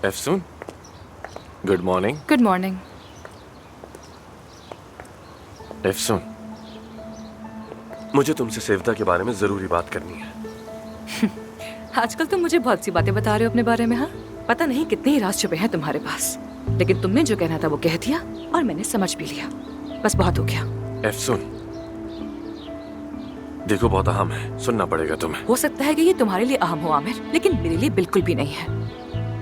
एफसून, good morning. Good morning. एफसून, मुझे तुमसे सेवता के बारे में जरूरी बात करनी है। आजकल तुम मुझे बहुत सी बातें बता रहे हो अपने बारे में। हाँ, पता नहीं कितने ही राज छुपे हैं तुम्हारे पास, लेकिन तुमने जो कहना था वो कह दिया और मैंने समझ भी लिया। बस बहुत हो गया। एफसून, देखो बहुत अहम है, सुनना पड़ेगा तुम्हें। हो सकता है कि ये तुम्हारे लिए अहम हो आमिर, लेकिन मेरे लिए बिल्कुल भी नहीं है।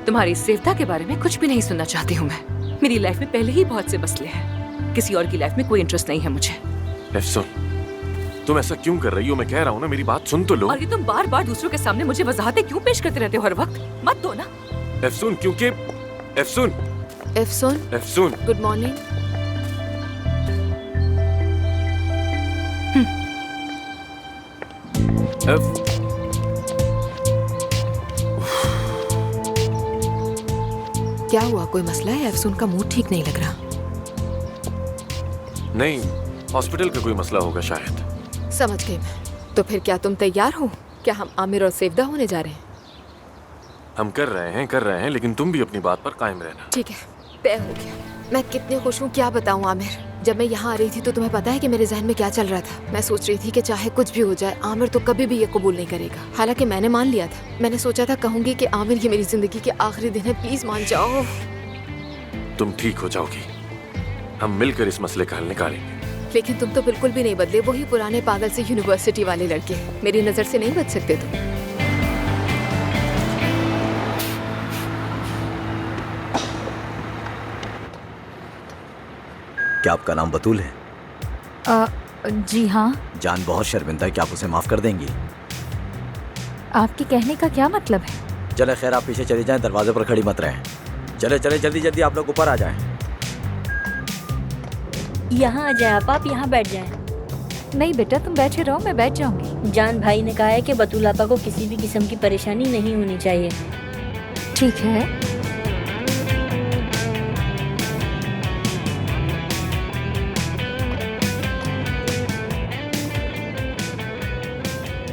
तुम्हारी सेवता के बारे में कुछ भी नहीं सुनना चाहती हूँ मैं। मेरी लाइफ में पहले ही बहुत से मसले हैं, किसी और की लाइफ में कोई इंटरेस्ट नहीं है मुझे। एफसून, तुम ऐसा क्यों कर रही हो? मैं कह रहा हूँ ना, मेरी बात सुन तो लो। और ये तुम बार बार दूसरों के सामने मुझे वजाहतें क्यों पेश करते रहते हो हर वक्त? मत दो ना। एफसून, क्योंकि एफसून एफसून, एफसून गुड मॉर्निंग। क्या हुआ, कोई मसला है? एफसून का मूड ठीक नहीं लग रहा। नहीं, हॉस्पिटल का कोई मसला होगा शायद। समझ गई मैं। तो फिर क्या तुम तैयार हो? क्या हम आमिर और सेवदा होने जा रहे हैं? हम कर रहे हैं, लेकिन तुम भी अपनी बात पर कायम रहना। ठीक है, तय हो गया। मैं कितनी खुश हूँ, क्या बताऊँ आमिर। जब मैं यहाँ आ रही थी तो तुम्हें पता है कि मेरे जहन में क्या चल रहा था? मैं सोच रही थी कि चाहे कुछ भी हो जाए, आमिर तो कभी भी ये कबूल नहीं करेगा। हालांकि मैंने मान लिया था। मैंने सोचा था कहूंगी कि आमिर, ये मेरी जिंदगी के आखिरी दिन है, प्लीज मान जाओ। तुम ठीक हो जाओगी, हम मिलकर इस मसले का हल निकालेंगे। लेकिन तुम तो बिल्कुल भी नहीं बदले, वही पुराने पागल से यूनिवर्सिटी वाले लड़के। मेरी नजर से नहीं बच सकते तुम। क्या आपका नाम बतूल है? जी हाँ। जान बहुत शर्मिंदा है, क्या आप उसे माफ कर देंगी? आपके कहने का क्या मतलब है? चले खैर, आप पीछे चले जाएं, दरवाजे पर खड़ी मत रहें। चले चले, जल्दी जल्दी आप लोग ऊपर आ जाएं। यहाँ आ जाए आप यहाँ बैठ जाएं। नहीं बेटा, तुम बैठे रहो, मैं बैठ जाऊंगी। जान भाई ने कहा है कि बतूल आपा को किसी भी किस्म की परेशानी नहीं होनी चाहिए। ठीक है।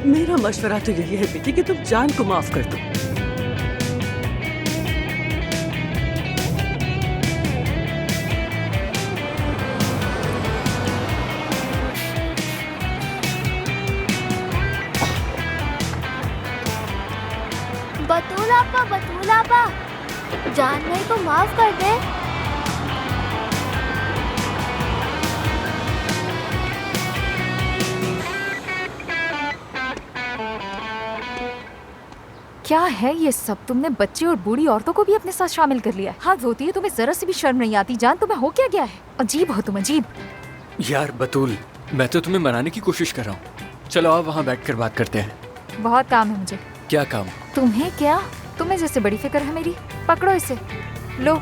मेरा मशवरा तो यही है बेटी कि तुम जान को माफ कर दो। बतूल आपा, जान भाई को माफ कर दे। क्या है ये सब? तुमने बच्चे और बूढ़ी औरतों को भी अपने साथ शामिल कर लिया है। हाथ धोती है, तुम्हें जरा सी भी शर्म नहीं आती? जान, तुम्हें हो क्या गया है? अजीब हो तुम, अजीब। यार बतूल, मैं तो तुम्हें मनाने की कोशिश कर रहा हूँ। चलो आप वहाँ बैठकर बात करते हैं। बहुत काम है मुझे। क्या काम? तुम्हें क्या? तुम्हें जैसे बड़ी फिक्र है मेरी। पकड़ो इसे, लो।